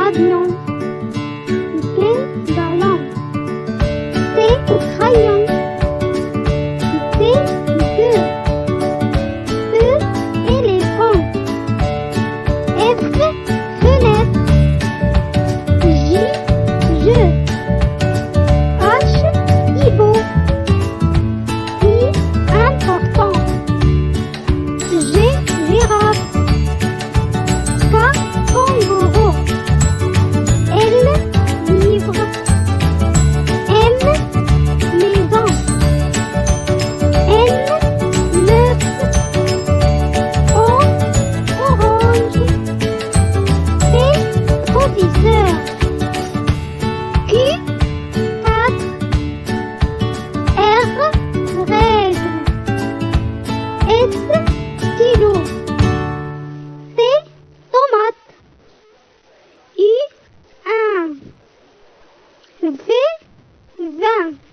avion. B, ballon. C, crayon. D, queue. E, éléphant. F, fenêtre. J, jeu. H, hibou. I, important. G, girafe. K, kangourou. L, livre. M, maison. N, neuf. O, orange. P, professeur. Q, 4. R, règle. S, stylo. T, tomate. U, 1. V, 20.